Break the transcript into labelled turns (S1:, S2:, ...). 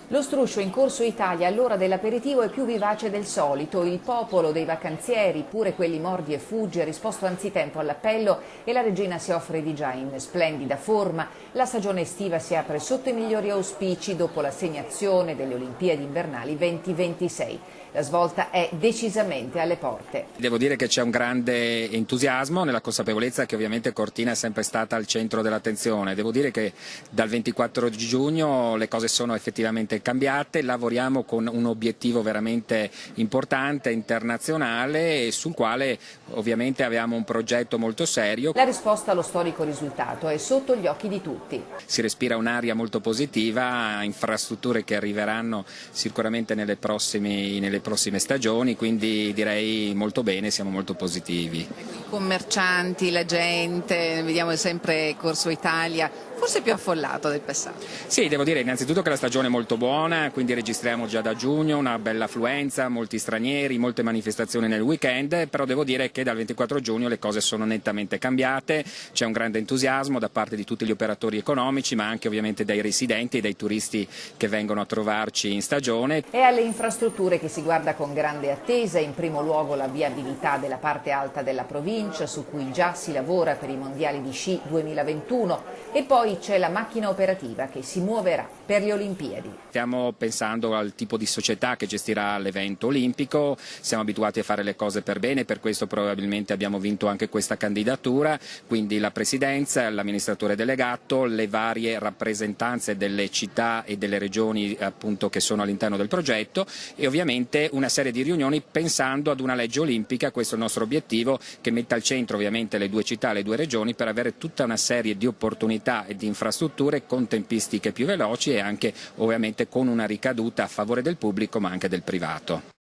S1: Lo struscio in Corso Italia all'ora dell'aperitivo è più vivace del solito. Il popolo dei vacanzieri, pure quelli mordi e fuggi, ha risposto anzitempo all'appello e la regina si offre di già in splendida forma. La stagione estiva si apre sotto i migliori auspici dopo l'assegnazione delle Olimpiadi invernali 2026. La svolta è decisamente alle porte.
S2: Devo dire che c'è un grande entusiasmo nella consapevolezza che ovviamente Cortina è sempre stata al centro dell'attenzione. Devo dire che dal 24 giugno le cose sono effettivamente cambiate, lavoriamo con un obiettivo veramente importante, internazionale, e sul quale ovviamente avevamo un progetto molto serio.
S1: La risposta allo storico risultato è sotto gli occhi di tutti.
S2: Si respira un'aria molto positiva, infrastrutture che arriveranno sicuramente nelle prossime stagioni, quindi direi molto bene, siamo molto positivi.
S3: I commercianti, la gente, vediamo sempre Corso Italia, forse più affollato del passato.
S2: Sì, devo dire innanzitutto che la stagione è molto buona, quindi registriamo già da giugno una bella affluenza, molti stranieri, molte manifestazioni nel weekend, però devo dire che dal 24 giugno le cose sono nettamente cambiate, c'è un grande entusiasmo da parte di tutti gli operatori economici, ma anche ovviamente dai residenti e dai turisti che vengono a trovarci in stagione.
S1: È alle infrastrutture che si guarda con grande attesa, in primo luogo la viabilità della parte alta della provincia, su cui già si lavora per i mondiali di sci 2021, e poi c'è la macchina operativa che si muoverà per le Olimpiadi.
S2: Stiamo pensando al tipo di società che gestirà l'evento olimpico, siamo abituati a fare le cose per bene, per questo probabilmente abbiamo vinto anche questa candidatura, quindi la presidenza, l'amministratore delegato, le varie rappresentanze delle città e delle regioni appunto che sono all'interno del progetto e ovviamente una serie di riunioni pensando ad una legge olimpica, questo è il nostro obiettivo, che metta al centro ovviamente le due città e le due regioni per avere tutta una serie di opportunità e di infrastrutture con tempistiche più veloci e anche ovviamente con una ricaduta a favore del pubblico ma anche del privato.